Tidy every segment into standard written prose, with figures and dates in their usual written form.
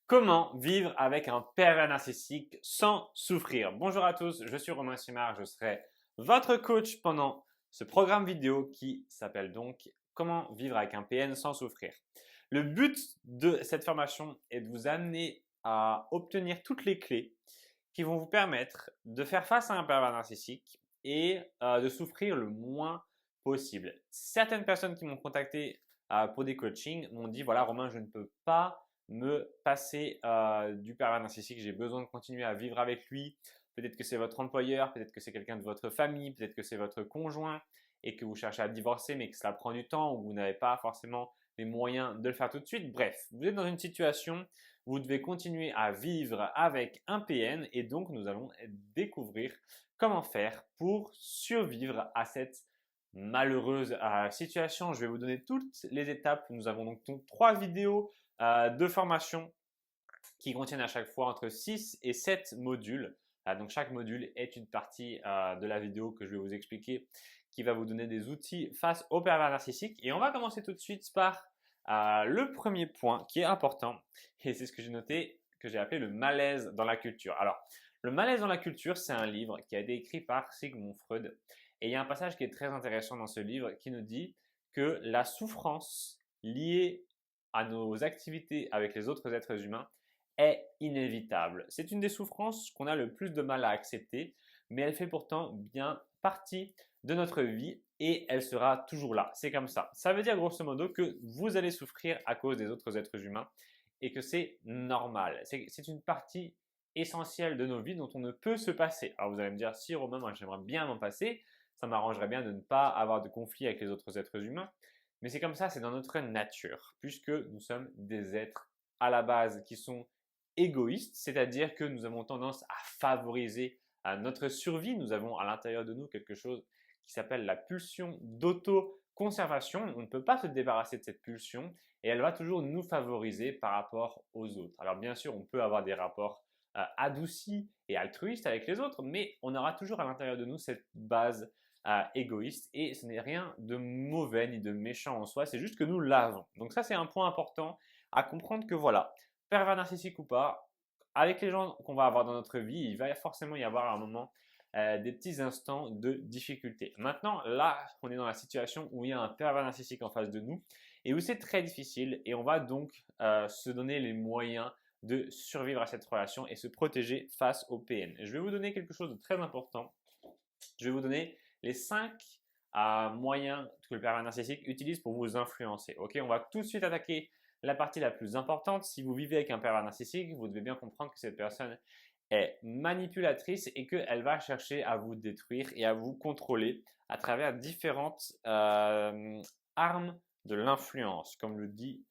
Comment vivre avec un pervers narcissique sans souffrir? Bonjour à tous, je suis Romain Simard, je serai votre coach pendant ce programme vidéo qui s'appelle donc Comment vivre avec un PN sans souffrir. Le but de cette formation est de vous amener à obtenir toutes les clés qui vont vous permettre de faire face à un pervers narcissique et de souffrir le moins possible. Certaines personnes qui m'ont contacté pour des coachings m'ont dit, voilà Romain, je ne peux pas me passer du pervers narcissique, j'ai besoin de continuer à vivre avec lui. Peut-être que c'est votre employeur, peut-être que c'est quelqu'un de votre famille, peut-être que c'est votre conjoint et que vous cherchez à divorcer mais que cela prend du temps ou vous n'avez pas forcément les moyens de le faire tout de suite. Bref, vous êtes dans une situation où vous devez continuer à vivre avec un PN et donc nous allons découvrir comment faire pour survivre à cette malheureuse situation. Je vais vous donner toutes les étapes. Nous avons donc 3 vidéos de formation qui contiennent à chaque fois entre 6 et 7 modules. Donc chaque module est une partie de la vidéo que je vais vous expliquer qui va vous donner des outils face au pervers narcissique. Et on va commencer tout de suite par le premier point qui est important et c'est ce que j'ai noté, que j'ai appelé le malaise dans la culture. Alors, le malaise dans la culture, c'est un livre qui a été écrit par Sigmund Freud et il y a un passage qui est très intéressant dans ce livre qui nous dit que la souffrance liée à nos activités avec les autres êtres humains est inévitable. C'est une des souffrances qu'on a le plus de mal à accepter, mais elle fait pourtant bien partie de notre vie et elle sera toujours là. C'est comme ça. Ça veut dire grosso modo que vous allez souffrir à cause des autres êtres humains et que c'est normal. C'est une partie essentielle de nos vies dont on ne peut se passer. Alors vous allez me dire, si Romain, moi j'aimerais bien m'en passer, ça m'arrangerait bien de ne pas avoir de conflit avec les autres êtres humains, mais c'est comme ça, c'est dans notre nature, puisque nous sommes des êtres à la base qui sont égoïstes, c'est-à-dire que nous avons tendance à favoriser notre survie. Nous avons à l'intérieur de nous quelque chose qui s'appelle la pulsion d'auto-conservation. On ne peut pas se débarrasser de cette pulsion et elle va toujours nous favoriser par rapport aux autres. Alors bien sûr, on peut avoir des rapports adoucis et altruistes avec les autres, mais on aura toujours à l'intérieur de nous cette base égoïste et ce n'est rien de mauvais ni de méchant en soi, c'est juste que nous l'avons. Donc ça, c'est un point important à comprendre que voilà, pervers narcissique ou pas, avec les gens qu'on va avoir dans notre vie, il va forcément y avoir à un moment des petits instants de difficulté. Maintenant, là, on est dans la situation où il y a un pervers narcissique en face de nous et où c'est très difficile et on va donc se donner les moyens de survivre à cette relation et se protéger face au PN. Je vais vous donner quelque chose de très important. Je vais vous donner les 5 moyens que le pervers narcissique utilise pour vous influencer. Ok, on va tout de suite attaquer la partie la plus importante. Si vous vivez avec un pervers narcissique, vous devez bien comprendre que cette personne est manipulatrice et qu'elle va chercher à vous détruire et à vous contrôler à travers différentes armes de l'influence, comme le dit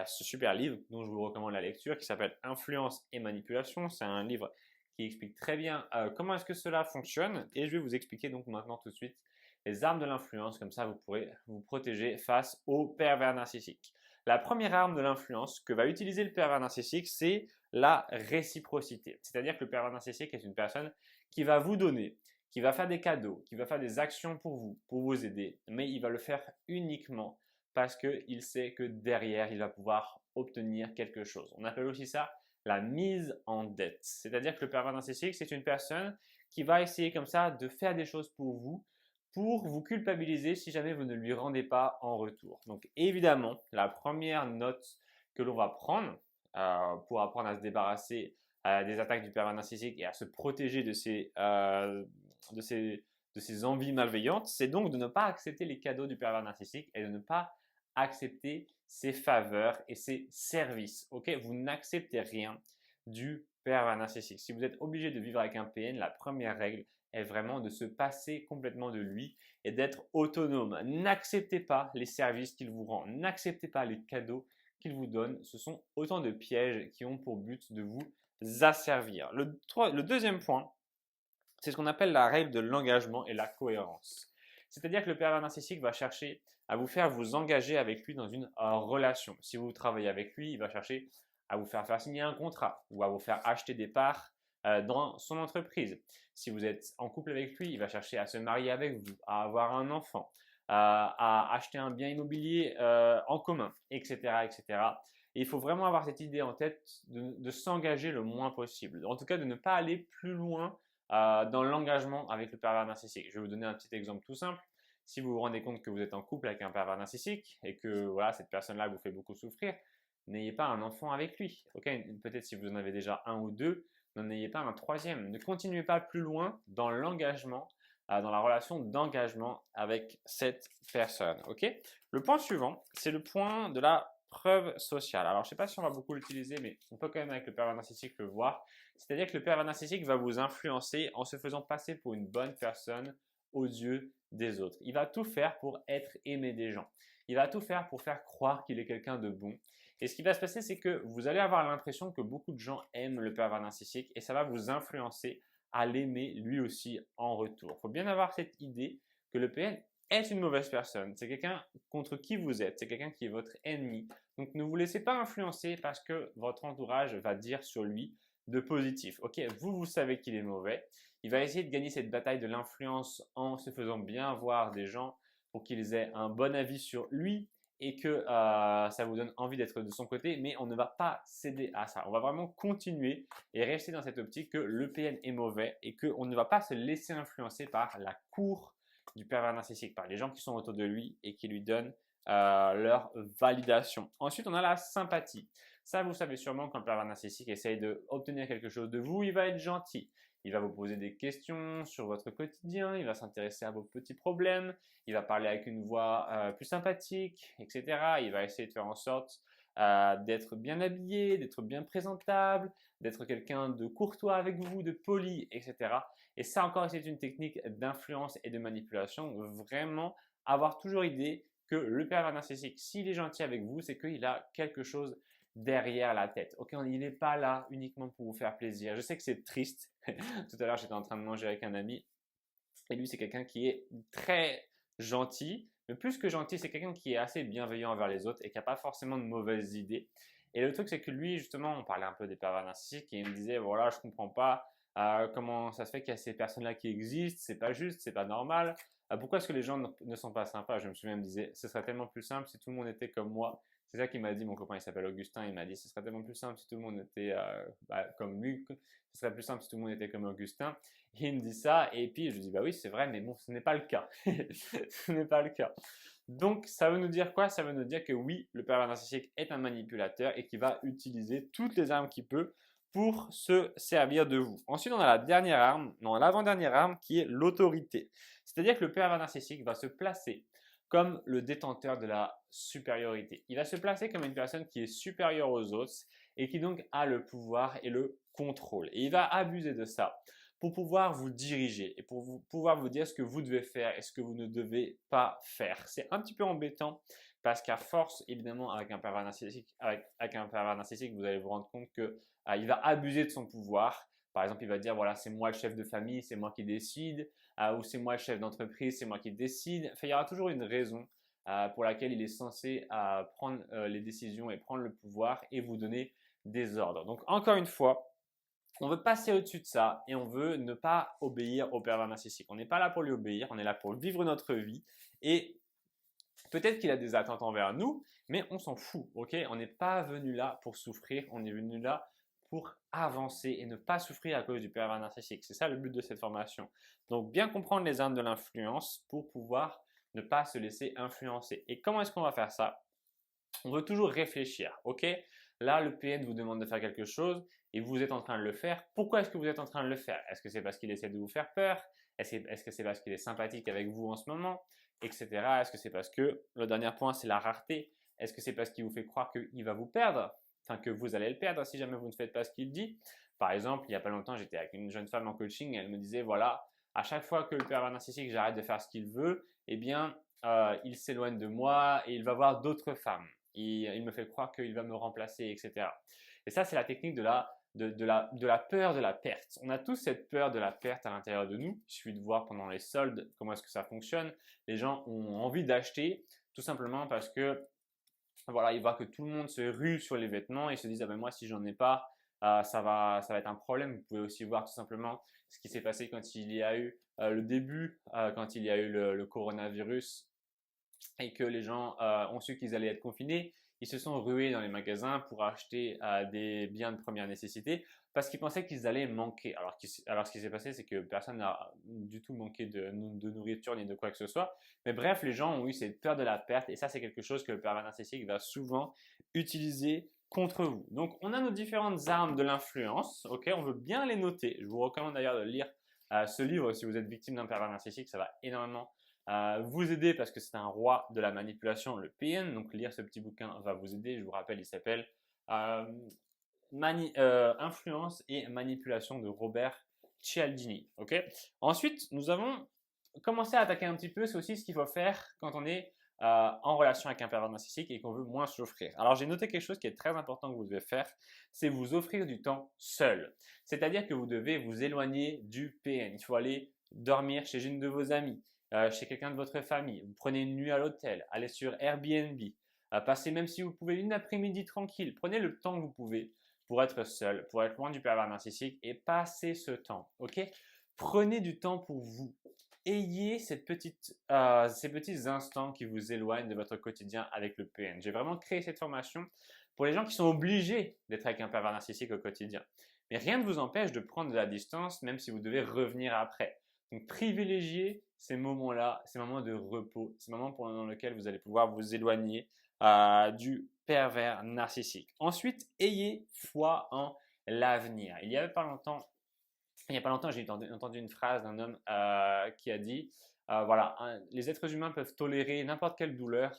ce super livre dont je vous recommande la lecture qui s'appelle Influence et manipulation. C'est un livre qui explique très bien comment est-ce que cela fonctionne et je vais vous expliquer donc maintenant tout de suite les armes de l'influence, comme ça vous pourrez vous protéger face au pervers narcissique. La première arme de l'influence que va utiliser le pervers narcissique, c'est la réciprocité. C'est-à-dire que le pervers narcissique est une personne qui va vous donner, qui va faire des cadeaux, qui va faire des actions pour vous aider, mais il va le faire uniquement parce qu'il sait que derrière, il va pouvoir obtenir quelque chose. On appelle aussi ça la mise en dette. C'est-à-dire que le pervers narcissique, c'est une personne qui va essayer comme ça de faire des choses pour vous culpabiliser si jamais vous ne lui rendez pas en retour. Donc évidemment, la première note que l'on va prendre pour apprendre à se débarrasser des attaques du pervers narcissique et à se protéger de ces envies malveillantes, c'est donc de ne pas accepter les cadeaux du pervers narcissique et de ne pas accepter ses faveurs et ses services. Ok, vous n'acceptez rien du pervers narcissique. Si vous êtes obligé de vivre avec un PN, la première règle est vraiment de se passer complètement de lui et d'être autonome. N'acceptez pas les services qu'il vous rend, n'acceptez pas les cadeaux qu'il vous donne. Ce sont autant de pièges qui ont pour but de vous asservir. Le deuxième point, c'est ce qu'on appelle la règle de l'engagement et la cohérence. C'est-à-dire que le pervers narcissique va chercher à vous faire vous engager avec lui dans une relation. Si vous travaillez avec lui, il va chercher à vous faire signer un contrat ou à vous faire acheter des parts dans son entreprise. Si vous êtes en couple avec lui, il va chercher à se marier avec vous, à avoir un enfant, à acheter un bien immobilier en commun, etc., etc. Et il faut vraiment avoir cette idée en tête de s'engager le moins possible. En tout cas, de ne pas aller plus loin dans l'engagement avec le pervers narcissique. Je vais vous donner un petit exemple tout simple. Si vous vous rendez compte que vous êtes en couple avec un pervers narcissique et que voilà, cette personne-là vous fait beaucoup souffrir, n'ayez pas un enfant avec lui. Okay, peut-être si vous en avez déjà un ou deux, n'en ayez pas un troisième. Ne continuez pas plus loin dans l'engagement, dans la relation d'engagement avec cette personne. Okay, le point suivant, c'est le point de la preuve sociale. Alors, je ne sais pas si on va beaucoup l'utiliser, mais on peut quand même avec le pervers narcissique le voir. C'est-à-dire que le pervers narcissique va vous influencer en se faisant passer pour une bonne personne aux yeux des autres. Il va tout faire pour être aimé des gens. Il va tout faire pour faire croire qu'il est quelqu'un de bon. Et ce qui va se passer, c'est que vous allez avoir l'impression que beaucoup de gens aiment le pervers narcissique et ça va vous influencer à l'aimer lui aussi en retour. Il faut bien avoir cette idée que le PN est une mauvaise personne. C'est quelqu'un contre qui vous êtes. C'est quelqu'un qui est votre ennemi. Donc ne vous laissez pas influencer parce que votre entourage va dire sur lui de positif. Ok, vous savez qu'il est mauvais. Il va essayer de gagner cette bataille de l'influence en se faisant bien voir des gens pour qu'ils aient un bon avis sur lui et que ça vous donne envie d'être de son côté, mais on ne va pas céder à ça. On va vraiment continuer et rester dans cette optique que le PN est mauvais et qu'on ne va pas se laisser influencer par la cour du pervers narcissique, par les gens qui sont autour de lui et qui lui donnent leur validation. Ensuite, on a la sympathie. Ça, vous savez sûrement quand le pervers narcissique essaye d'obtenir quelque chose de vous, il va être gentil. Il va vous poser des questions sur votre quotidien, il va s'intéresser à vos petits problèmes, il va parler avec une voix plus sympathique, etc. Il va essayer de faire en sorte d'être bien habillé, d'être bien présentable, d'être quelqu'un de courtois avec vous, de poli, etc. Et ça encore, c'est une technique d'influence et de manipulation. Vraiment avoir toujours idée que le pervers narcissique, s'il est gentil avec vous, c'est qu'il a quelque chose derrière la tête. Ok, il n'est pas là uniquement pour vous faire plaisir. Je sais que c'est triste. Tout à l'heure, j'étais en train de manger avec un ami et lui, c'est quelqu'un qui est très gentil, mais plus que gentil, c'est quelqu'un qui est assez bienveillant envers les autres et qui n'a pas forcément de mauvaises idées. Et le truc, c'est que lui, justement, on parlait un peu des pervers narcissiques et il me disait, voilà, je comprends pas comment ça se fait qu'il y a ces personnes-là qui existent, c'est pas juste, c'est pas normal. Pourquoi est-ce que les gens ne sont pas sympas? Je me souviens, il me disait, ce serait tellement plus simple si tout le monde était comme moi. C'est ça qu'il m'a dit, mon copain, il s'appelle Augustin, il m'a dit, ce serait tellement plus simple si tout le monde était comme lui, ce serait plus simple si tout le monde était comme Augustin. Et il me dit ça, et puis je lui dis, bah oui, c'est vrai, mais bon, ce n'est pas le cas. Ce n'est pas le cas. Donc, ça veut nous dire quoi? Ça veut nous dire que oui, le pervers narcissique est un manipulateur et qu'il va utiliser toutes les armes qu'il peut pour se servir de vous. Ensuite, on a la dernière arme, non, l'avant-dernière arme qui est l'autorité. C'est-à-dire que le pervers narcissique va se placer comme le détenteur de la supériorité. Il va se placer comme une personne qui est supérieure aux autres et qui donc a le pouvoir et le contrôle. Et il va abuser de ça pour pouvoir vous diriger et pour pouvoir vous dire ce que vous devez faire et ce que vous ne devez pas faire. C'est un petit peu embêtant parce qu'à force, évidemment, avec un pervers narcissique, vous allez vous rendre compte qu'il va abuser de son pouvoir. Par exemple, il va dire, voilà, c'est moi le chef de famille, c'est moi qui décide, ou c'est moi le chef d'entreprise, c'est moi qui décide. Enfin, il y aura toujours une raison pour laquelle il est censé prendre les décisions et prendre le pouvoir et vous donner des ordres. Donc, encore une fois, on veut passer au-dessus de ça et on veut ne pas obéir au pervers narcissique. On n'est pas là pour lui obéir, on est là pour vivre notre vie et peut-être qu'il a des attentes envers nous, mais on s'en fout, ok? On n'est pas venu là pour souffrir, on est venu là pour avancer et ne pas souffrir à cause du pervers narcissique. C'est ça le but de cette formation. Donc, bien comprendre les armes de l'influence pour pouvoir ne pas se laisser influencer. Et comment est-ce qu'on va faire ça? On veut toujours réfléchir, ok? Là, le PN vous demande de faire quelque chose et vous êtes en train de le faire. Pourquoi est-ce que vous êtes en train de le faire? Est-ce que c'est parce qu'il essaie de vous faire peur? Est-ce que c'est parce qu'il est sympathique avec vous en ce moment? Etc. Est-ce que c'est parce que, le dernier point, c'est la rareté. Est-ce que c'est parce qu'il vous fait croire qu'il va vous perdre? Enfin, que vous allez le perdre si jamais vous ne faites pas ce qu'il dit. Par exemple, il n'y a pas longtemps, j'étais avec une jeune femme en coaching et elle me disait, voilà, à chaque fois que le pervers narcissique, j'arrête de faire ce qu'il veut, eh bien, il s'éloigne de moi et il va voir d'autres femmes. Il me fait croire qu'il va me remplacer, etc. Et ça, c'est la technique de la peur de la perte. On a tous cette peur de la perte à l'intérieur de nous. Il suffit de voir pendant les soldes comment est-ce que ça fonctionne. Les gens ont envie d'acheter tout simplement parce que voilà, ils voient que tout le monde se rue sur les vêtements et se disent ah ben moi si j'en ai pas, ça va être un problème. Vous pouvez aussi voir tout simplement ce qui s'est passé quand il y a eu le début, quand il y a eu le coronavirus et que les gens ont su qu'ils allaient être confinés. ils se sont rués dans les magasins pour acheter des biens de première nécessité parce qu'ils pensaient qu'ils allaient manquer. Alors ce qui s'est passé, c'est que personne n'a du tout manqué de nourriture ni de quoi que ce soit. Mais bref, les gens ont eu cette peur de la perte et ça, c'est quelque chose que le pervers narcissique va souvent utiliser contre vous. Donc, on a nos différentes armes de l'influence. Ok, on veut bien les noter. Je vous recommande d'ailleurs de lire ce livre si vous êtes victime d'un pervers narcissique. Ça va énormément vous aider parce que c'est un roi de la manipulation, le PN. Donc, lire ce petit bouquin va vous aider. Je vous rappelle, il s'appelle Influence et manipulation de Robert Cialdini. Ok. Ensuite, nous avons commencé à attaquer un petit peu. C'est aussi ce qu'il faut faire quand on est en relation avec un pervers narcissique et qu'on veut moins souffrir. Alors, j'ai noté quelque chose qui est très important que vous devez faire, c'est vous offrir du temps seul. C'est-à-dire que vous devez vous éloigner du PN. Il faut aller dormir chez une de vos amies, chez quelqu'un de votre famille. Vous prenez une nuit à l'hôtel, allez sur Airbnb, passez même si vous pouvez une après-midi tranquille. Prenez le temps que vous pouvez pour être seul, pour être loin du pervers narcissique et passez ce temps. Ok? Prenez du temps pour vous. Ayez ces petits instants qui vous éloignent de votre quotidien avec le PN. J'ai vraiment créé cette formation pour les gens qui sont obligés d'être avec un pervers narcissique au quotidien. Mais rien ne vous empêche de prendre de la distance, même si vous devez revenir après. Donc, privilégiez ces moments-là, ces moments de repos, ces moments pendant lesquels vous allez pouvoir vous éloigner du pervers narcissique. Ensuite, ayez foi en l'avenir. Il y a pas longtemps, j'ai entendu une phrase d'un homme qui a dit voilà, les êtres humains peuvent tolérer n'importe quelle douleur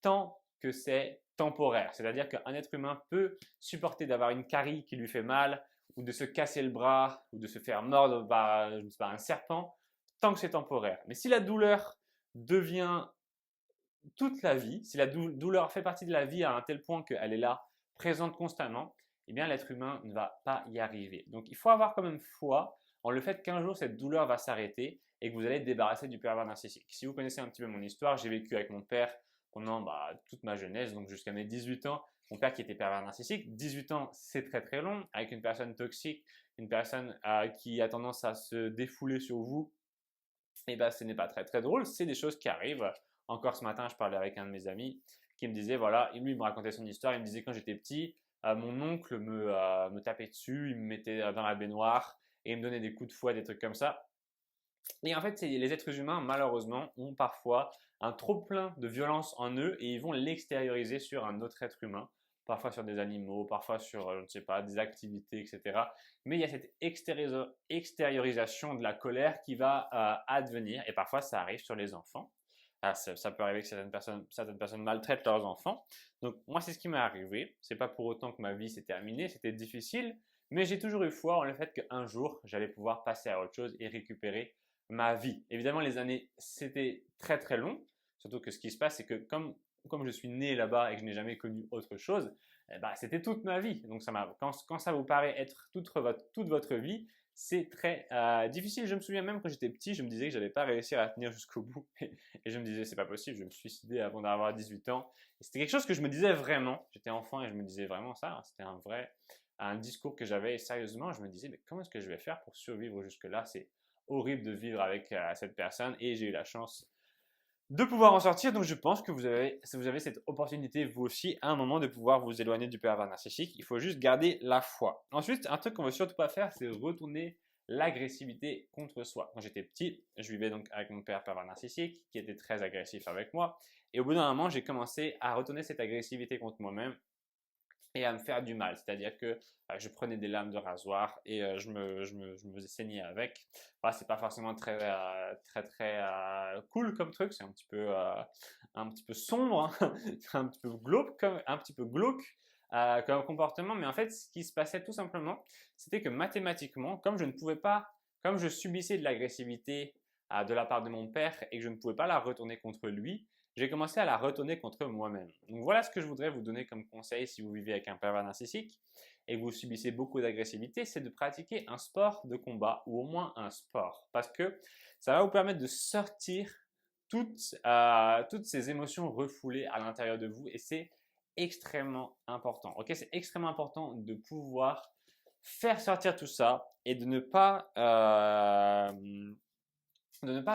tant que c'est temporaire. C'est-à-dire qu'un être humain peut supporter d'avoir une carie qui lui fait mal, ou de se casser le bras, ou de se faire mordre par, je ne sais pas, un serpent, tant que c'est temporaire. Mais si la douleur devient toute la vie, si la douleur fait partie de la vie à un tel point qu'elle est là, présente constamment, eh bien l'être humain ne va pas y arriver. Donc il faut avoir quand même foi en le fait qu'un jour cette douleur va s'arrêter et que vous allez être débarrassé du pervers narcissique. Si vous connaissez un petit peu mon histoire, j'ai vécu avec mon père pendant toute ma jeunesse, donc jusqu'à mes 18 ans, mon père qui était pervers narcissique. 18 ans, c'est très très long, avec une personne toxique, une personne qui a tendance à se défouler sur vous, et ben ce n'est pas très très drôle, c'est des choses qui arrivent. Encore ce matin, je parlais avec un de mes amis qui me disait, voilà, lui il me racontait son histoire, il me disait quand j'étais petit, mon oncle me tapait dessus, il me mettait dans la baignoire et il me donnait des coups de fouet, des trucs comme ça. Et en fait, les êtres humains, malheureusement, ont parfois un trop-plein de violence en eux et ils vont l'extérioriser sur un autre être humain, parfois sur des animaux, parfois sur, je ne sais pas, des activités, etc. Mais il y a cette extériorisation de la colère qui va advenir et parfois ça arrive sur les enfants. Ça peut arriver que certaines personnes maltraitent leurs enfants. Donc moi, c'est ce qui m'est arrivé. C'est pas pour autant que ma vie s'est terminée, c'était difficile, mais j'ai toujours eu foi en le fait qu'un jour, j'allais pouvoir passer à autre chose et récupérer ma vie. Évidemment, les années, c'était très très long. Surtout que ce qui se passe, c'est que comme je suis né là-bas et que je n'ai jamais connu autre chose, c'était toute ma vie. Donc quand ça vous paraît être toute votre vie, c'est très difficile. Je me souviens même quand j'étais petit, je me disais que j'allais pas réussir à tenir jusqu'au bout. Et je me disais, c'est pas possible, je vais me suicider avant d'avoir 18 ans. Et c'était quelque chose que je me disais vraiment. J'étais enfant et je me disais vraiment ça. C'était un discours que j'avais et sérieusement, je me disais, mais comment est-ce que je vais faire pour survivre jusque-là? C'est horrible de vivre avec cette personne et j'ai eu la chance de pouvoir en sortir. Donc je pense que vous avez cette opportunité vous aussi à un moment de pouvoir vous éloigner du pervers narcissique. Il faut juste garder la foi. Ensuite, un truc qu'on ne veut surtout pas faire, c'est retourner l'agressivité contre soi. Quand j'étais petit, je vivais donc avec mon père pervers narcissique qui était très agressif avec moi. Et au bout d'un moment, j'ai commencé à retourner cette agressivité contre moi-même et à me faire du mal. C'est-à-dire que je prenais des lames de rasoir et je me faisais saigner avec. Voilà, c'est pas forcément très cool comme truc, c'est un petit peu sombre, hein. un petit peu glauque comme comportement. Mais en fait, ce qui se passait tout simplement, c'était que mathématiquement, comme je subissais de l'agressivité de la part de mon père et que je ne pouvais pas la retourner contre lui, j'ai commencé à la retourner contre moi-même. Donc voilà ce que je voudrais vous donner comme conseil si vous vivez avec un pervers narcissique et que vous subissez beaucoup d'agressivité, c'est de pratiquer un sport de combat ou au moins un sport parce que ça va vous permettre de sortir toutes ces émotions refoulées à l'intérieur de vous et c'est extrêmement important. Ok, c'est extrêmement important de pouvoir faire sortir tout ça et de ne pas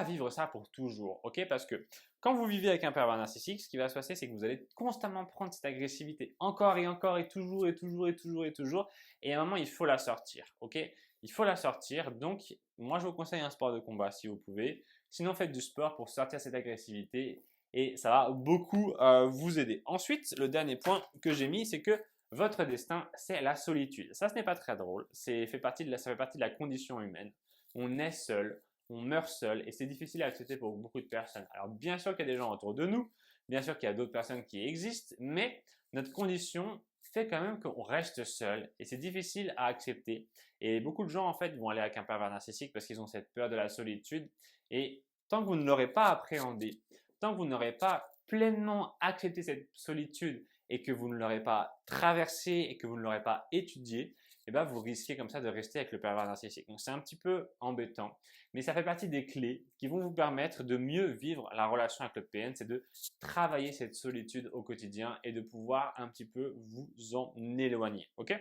vivre ça pour toujours. Ok, parce que Quand vous vivez avec un pervers narcissique, ce qui va se passer, c'est que vous allez constamment prendre cette agressivité encore et encore et toujours et toujours et toujours et toujours. Et à un moment, il faut la sortir, ok? Il faut la sortir. Donc, moi, je vous conseille un sport de combat si vous pouvez. Sinon, faites du sport pour sortir cette agressivité et ça va beaucoup vous aider. Ensuite, le dernier point que j'ai mis, c'est que votre destin, c'est la solitude. Ça, ce n'est pas très drôle. Ça fait partie de la condition humaine. On est seul, on meurt seul et c'est difficile à accepter pour beaucoup de personnes. Alors, bien sûr qu'il y a des gens autour de nous, bien sûr qu'il y a d'autres personnes qui existent, mais notre condition fait quand même qu'on reste seul et c'est difficile à accepter. Et beaucoup de gens, en fait, vont aller avec un pervers narcissique parce qu'ils ont cette peur de la solitude. Et tant que vous ne l'aurez pas appréhendé, tant que vous n'aurez pas pleinement accepté cette solitude et que vous ne l'aurez pas traversé et que vous ne l'aurez pas étudié, eh ben, vous risquez comme ça de rester avec le pervers narcissique. Donc, c'est un petit peu embêtant, mais ça fait partie des clés qui vont vous permettre de mieux vivre la relation avec le PN, c'est de travailler cette solitude au quotidien et de pouvoir un petit peu vous en éloigner. Ok?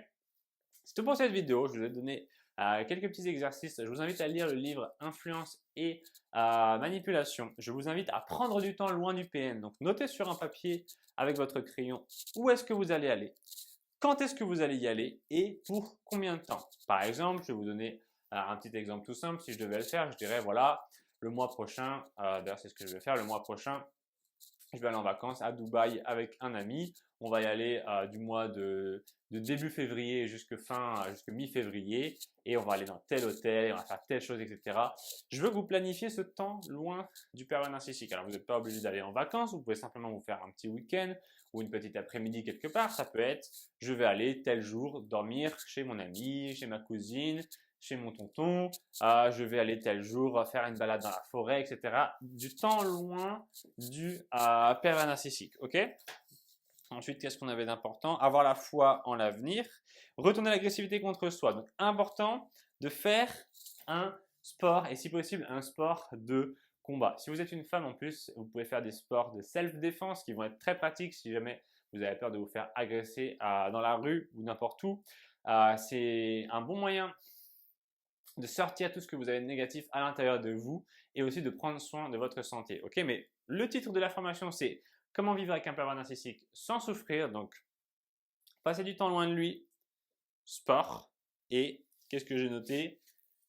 C'est tout pour cette vidéo. Je vous ai donné quelques petits exercices. Je vous invite à lire le livre Influence et Manipulation. Je vous invite à prendre du temps loin du PN. Donc, notez sur un papier avec votre crayon où est-ce que vous allez aller, quand est-ce que vous allez y aller et pour combien de temps. Par exemple, je vais vous donner un petit exemple tout simple. Si je devais le faire, je dirais voilà, le mois prochain, d'ailleurs c'est ce que je vais faire, le mois prochain, je vais aller en vacances à Dubaï avec un ami. On va y aller du mois de début février jusqu'à mi-février et on va aller dans tel hôtel, on va faire telle chose, etc. Je veux que vous planifiez ce temps loin du pervers narcissique. Alors, vous n'êtes pas obligé d'aller en vacances, vous pouvez simplement vous faire un petit week-end ou une petite après-midi quelque part. Ça peut être, je vais aller tel jour dormir chez mon ami, chez ma cousine, chez mon tonton, je vais aller tel jour faire une balade dans la forêt, etc. Du temps loin du pervers narcissique, ok? Ensuite, qu'est-ce qu'on avait d'important? Avoir la foi en l'avenir, retourner l'agressivité contre soi. Donc, important de faire un sport et si possible un sport de combat. Si vous êtes une femme en plus, vous pouvez faire des sports de self-défense qui vont être très pratiques si jamais vous avez peur de vous faire agresser dans la rue ou n'importe où. C'est un bon moyen de sortir tout ce que vous avez de négatif à l'intérieur de vous et aussi de prendre soin de votre santé. Ok, mais le titre de la formation, c'est comment vivre avec un pervers narcissique sans souffrir. Donc, passer du temps loin de lui, sport et qu'est-ce que j'ai noté?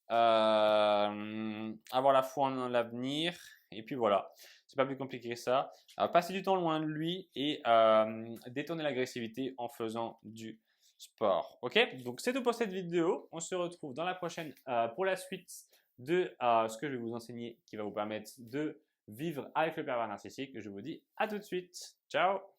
Avoir la foi en l'avenir et puis voilà. C'est pas plus compliqué que ça. Passer du temps loin de lui et détourner l'agressivité en faisant du sport. Ok, donc c'est tout pour cette vidéo. On se retrouve dans la prochaine pour la suite de ce que je vais vous enseigner qui va vous permettre de vivre avec le pervers narcissique. Je vous dis à tout de suite. Ciao!